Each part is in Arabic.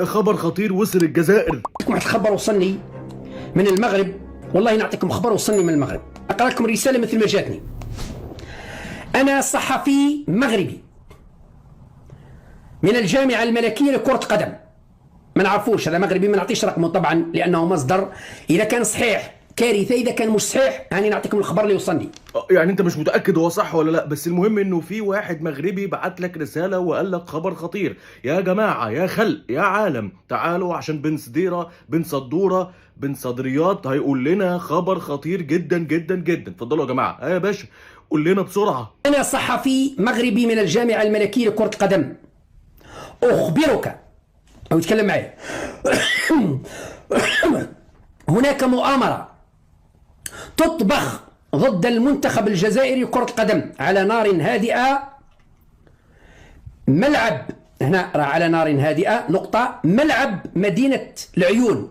خبر خطير وصل الجزائر. واحد الخبر وصلني من المغرب، والله نعطيكم خبر وصلني من المغرب. اقرا لكم رساله مثل ما جاتني. انا صحفي مغربي من الجامعه الملكيه لكره القدم. ما نعرفوش هذا مغربي، ما نعطيش رقمه طبعا لانه مصدر. اذا كان صحيح كارثه، اذا كان مش صحيح يعني نعطيكم الخبر اللي وصلني. يعني انت مش متاكد هو صح ولا لا، بس المهم انه في واحد مغربي بعت لك رساله وقال لك خبر خطير. يا جماعه، يا خلق، يا عالم، تعالوا عشان بن صدوره بن صدريات هيقول لنا خبر خطير جدا جدا جدا. اتفضلوا يا جماعه. يا باشا قول لنا بسرعه. انا صحفي مغربي من الجامعه الملكيه لكره القدم، اخبرك او يتكلم معي. هناك مؤامره تطبخ ضد المنتخب الجزائري لكرة القدم على نار هادئة. ملعب هنا راه على نار هادئة نقطة. ملعب مدينة العيون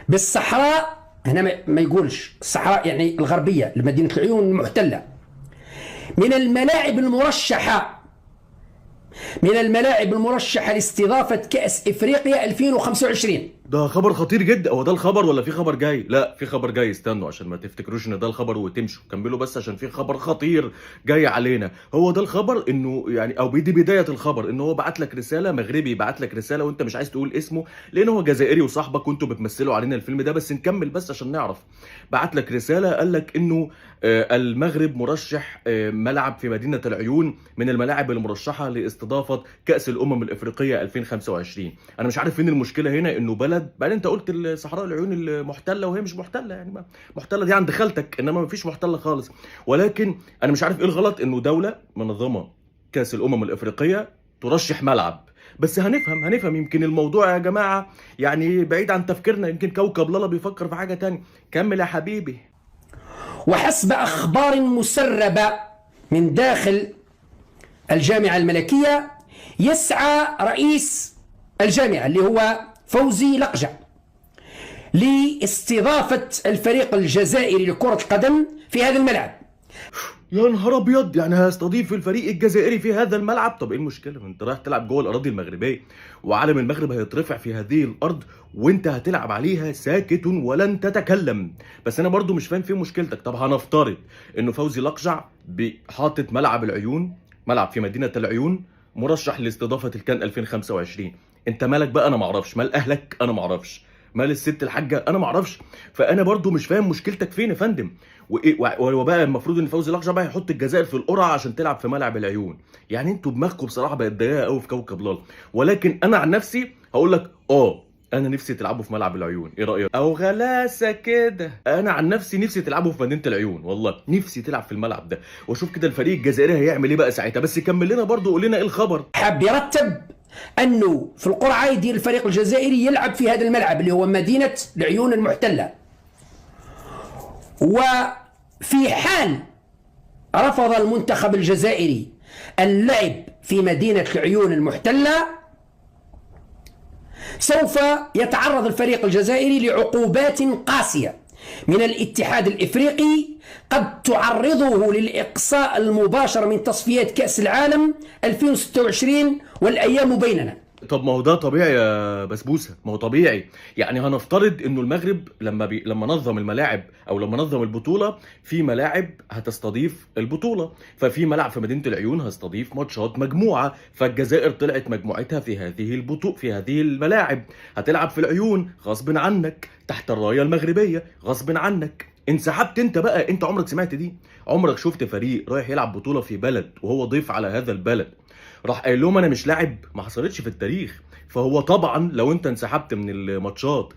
بالصحراء، هنا ما يقولش الصحراء يعني الغربية لمدينة العيون المحتلة، من الملاعب المرشحة لاستضافة كأس إفريقيا 2025. ده خبر خطير جدا. هو ده الخبر ولا في خبر جاي؟ لا، في خبر جاي. استنوا عشان ما تفتكروش ان ده الخبر وتمشوا، كملوا بس عشان في خبر خطير جاي علينا. هو ده الخبر، انه يعني او دي بدايه الخبر، انه هو بعت لك رساله، مغربي بعت لك رساله وانت مش عايز تقول اسمه لان هو جزائري وصاحبك وانتوا بتمثلوا علينا الفيلم ده، بس نكمل بس عشان نعرف. بعت لك رساله قال لك انه المغرب مرشح ملعب في مدينه العيون من الملاعب المرشحه لاستضافه كاس الامم الافريقيه 2025. انا مش عارف فين المشكله هنا، انه بلد بعدين انت قلت الصحراء العيون المحتله وهي مش محتله، يعني محتله دي عند خالتك، انما ما فيش محتله خالص. ولكن انا مش عارف ايه الغلط انه دوله منظمه كاس الامم الافريقيه ترشح ملعب. بس هنفهم يمكن الموضوع يا جماعه يعني بعيد عن تفكيرنا، يمكن كوكب لالا بيفكر في حاجه تانية. كمل يا حبيبي. وحسب اخبار مسربه من داخل الجامعه الملكيه، يسعى رئيس الجامعه اللي هو فوزي لقجع لاستضافة الفريق الجزائري لكرة القدم في هذا الملعب. يا نهار ابيض، يعني هيستضيف الفريق الجزائري في هذا الملعب؟ طب ايه المشكله؟ انت رايح تلعب جوه الاراضي المغربيه، وعلم المغرب هيترفع في هذه الارض وانت هتلعب عليها ساكت ولن تتكلم. بس انا برضو مش فاهم فين مشكلتك. طب هنفترض انه فوزي لقجع حاطط ملعب العيون، ملعب في مدينه العيون مرشح لاستضافه الكان 2025. انت مالك بقى؟ انا معرفش. مال اهلك؟ انا معرفش. مال الست الحاجه؟ انا معرفش. فانا برضو مش فاهم مشكلتك فين يا فندم. وبقى المفروض ان فوزي لقجع بقى يحط الجزائر في القرعه عشان تلعب في ملعب العيون. يعني انتوا دماغكم بصراحه بقت ضيقه قوي في كوكب لالا. ولكن انا عن نفسي هقول لك انا نفسي تلعبوا في ملعب العيون. ايه رايك؟ او غلاسه كده. انا عن نفسي تلعبوا في مدينه العيون، والله نفسي تلعب في الملعب ده واشوف كده الفريق الجزائري هيعمل ايه بقى ساعتها. بس كمل لنا برضو، قول لنا ايه الخبر. حاب يرتب انه في القرعه يدير الفريق الجزائري يلعب في هذا الملعب اللي هو مدينه العيون المحتله. وفي حال رفض المنتخب الجزائري اللعب في مدينه العيون المحتله، سوف يتعرض الفريق الجزائري لعقوبات قاسية من الاتحاد الإفريقي قد تعرضه للإقصاء المباشر من تصفيات كأس العالم 2026 والأيام بيننا. طب ما هو ده طبيعي يا بسبوسه، ما هو طبيعي. يعني هنفترض انه المغرب لما نظم الملاعب او لما نظم البطوله، في ملاعب هتستضيف البطوله، ففي ملعب في مدينه العيون هيستضيف ماتشات مجموعه، فالجزائر طلعت مجموعتها في هذه الملاعب، هتلعب في العيون غصب عنك تحت الرايه المغربيه غصب عنك. انسحبت انت بقى. انت عمرك سمعت دي؟ عمرك شفت فريق رايح يلعب بطوله في بلد وهو ضيف على هذا البلد راح قايل لهم انا مش لاعب؟ ما حصلتش في التاريخ. فهو طبعا لو انت انسحبت من الماتشات